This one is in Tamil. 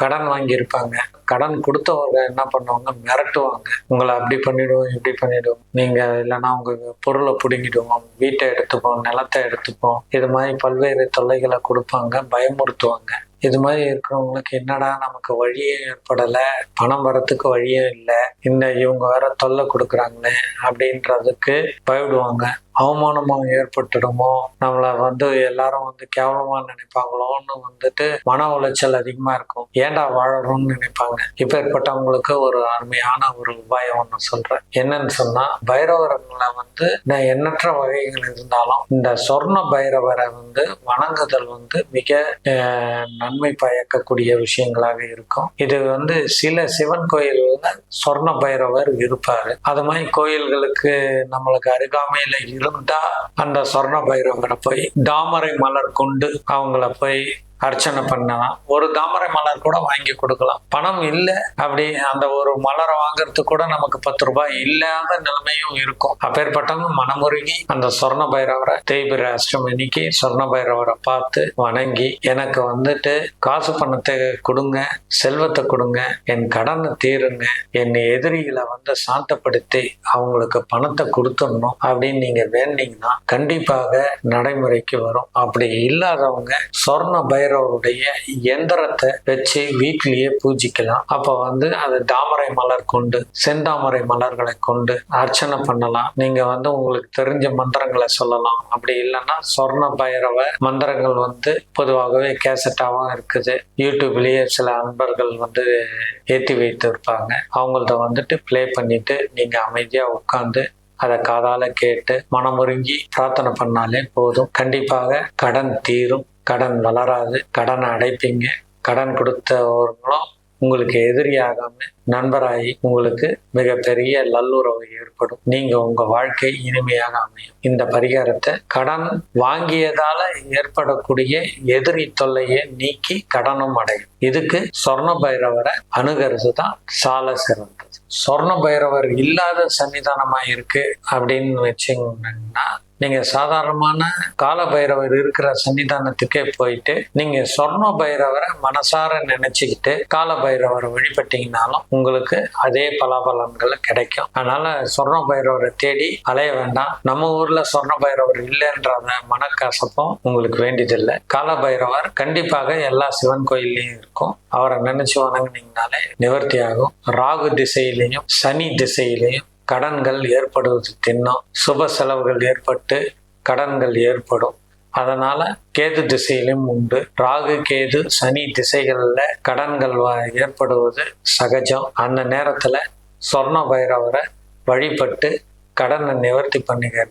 கடன் வாங்கியிருப்பாங்க. கடன் கொடுத்தவங்க என்ன பண்ணுவாங்க, மிரட்டுவாங்க. உங்களை அப்படி பண்ணிடுவோம், இப்படி பண்ணிடுவோம், நீங்க இல்லைன்னா உங்க பொருளை பிடுங்கிடுவோம், வீட்டை எடுத்துப்போம், நிலத்தை எடுத்துப்போம், இது மாதிரி பல்வேறு தொல்லைகளை கொடுப்பாங்க, பயமுறுத்துவாங்க. இது மாதிரி இருக்கிறவங்களுக்கு என்னடா நமக்கு வழியே ஏற்படலை, பணம் வரத்துக்கு வழியே இல்லை, இவங்க வேற தொல்லை கொடுக்குறாங்களே அப்படின்றதுக்கு பயப்படுவாங்க. அவமானமாக ஏற்பட்டுடுமோ, நம்மளை எல்லாரும் கேவலமா நினைப்பாங்களோன்னு மன உளைச்சல் அதிகமா இருக்கும். ஏண்டா வாழறோம்னு நினைப்பாங்க. இப்ப ஏற்பட்டவங்களுக்கு ஒரு அருமையான ஒரு உபாயம் ஒண்ணு சொல்றேன். என்னன்னு சொன்னா, பைரவர்களை நான் எண்ணற்ற வகைகள் இருந்தாலும் இந்த சொர்ண பைரவரை வணங்குதல் மிக நன்மை பயக்கக்கூடிய விஷயங்களாக இருக்கும். இது சில சிவன் கோயில்கள்ல சொர்ண பைரவர் இருப்பாரு. அது மாதிரி கோயில்களுக்கு நம்மளுக்கு அருகாமையில இருந்தா அந்த சொர்ண பைரவரை போய் தாமரை மலர் கொண்டு அவங்கள போய் அர்ச்சனை பண்ணலாம். ஒரு தாமரை மலர் கூட வாங்கி கொடுக்கலாம். பணம் இல்லை அப்படி அந்த ஒரு மலரை வாங்குறதுக்கு கூட நமக்கு 10 ரூபாய் இல்லாத நிலைமையும் இருக்கும். அப்பேற்பட்டவங்க மனமுருகி அந்த சொர்ண பைரவரை தேய்பிரை அஷ்டமிக்கு சொர்ண பைரவரை பார்த்து வணங்கி, எனக்கு காசு பணத்தை கொடுங்க, செல்வத்தை கொடுங்க, என் கடனை தீருங்க, என் எதிரிகளை சாந்தப்படுத்தி அவங்களுக்கு பணத்தை கொடுத்துடணும் அப்படின்னு நீங்க வேண்டிங்கன்னா கண்டிப்பாக நடைமுறைக்கு வரும். அப்படி இல்லாதவங்க சொர்ண பைரவருடைய எந்திரத்தை வச்சு வீட்டிலேயே பூஜிக்கலாம். அப்ப அது தாமரை மலர் கொண்டு, செந்தாமரை மலர்களை கொண்டு அர்ச்சனை பண்ணலாம். நீங்க உங்களுக்கு தெரிஞ்ச மந்திரங்களை சொல்லலாம். அப்படி இல்லைன்னா சொர்ண பைரவ மந்திரங்கள் பொதுவாகவே கேசட்டாவும் இருக்குது. யூடியூப்லயே சில அன்பர்கள் ஏற்றி வைத்து இருப்பாங்க. அவங்கள்ட்ட பிளே பண்ணிட்டு நீங்க அமைதியா உட்கார்ந்து அதை காதால கேட்டு மனமுருங்கி பிரார்த்தனை பண்ணாலே போதும். கண்டிப்பாக கடன் தீரும், கடன் வளராது, கடனை அடைப்பீங்க. கடன் கொடுத்தவர்களும் உங்களுக்கு எதிரியாகாம நண்பராகி உங்களுக்கு மிகப்பெரிய நல்லுறவு ஏற்படும். நீங்க உங்க வாழ்க்கை இனிமையாக அமையும். இந்த பரிகாரத்தை கடன் வாங்கியதால ஏற்படக்கூடிய எதிரி தொல்லையை நீக்கி கடனும் அடையும். இதுக்கு சொர்ண பைரவரை அணுகிறது தான் சால சிறந்தது. சொர்ண பைரவர் இல்லாத சன்னிதானமா இருக்கு அப்படின்னு வச்சீங்கன்னா, நீங்க சாதாரணமான கால பைரவர் இருக்கிற சன்னிதானத்துக்கே போயிட்டு நீங்க சொர்ண பைரவரை மனசார நினைச்சுக்கிட்டு கால பைரவரை வழிபட்டீங்கன்னாலும் உங்களுக்கு அதே பலாபலன்கள் கிடைக்கும். அதனால சொர்ண பைரவரை தேடி அலைய வேண்டாம். நம்ம ஊர்ல சொர்ண பைரவர் இல்லைன்றத மனக்கசப்பும் உங்களுக்கு வேண்டியதில்லை. கால பைரவர் கண்டிப்பாக எல்லா சிவன் கோயில்லையும் இருக்கும். அவரை நினைச்சு வணங்குனீங்கனாலே நிவர்த்தி ஆகும். ராகு திசையிலையும் சனி திசையிலையும் கடன்கள் ஏற்படுவது தின்னும். சுப செலவுகள் ஏற்பட்டு கடன்கள் ஏற்படும். அதனால கேது திசையிலும் உண்டு. ராகு கேது சனி திசைகள்ல கடன்கள் ஏற்படுவது சகஜம். அந்த நேரத்துல சொர்ண பைரவரை வழிபட்டு கடனை நிவர்த்தி பண்ணுங்க.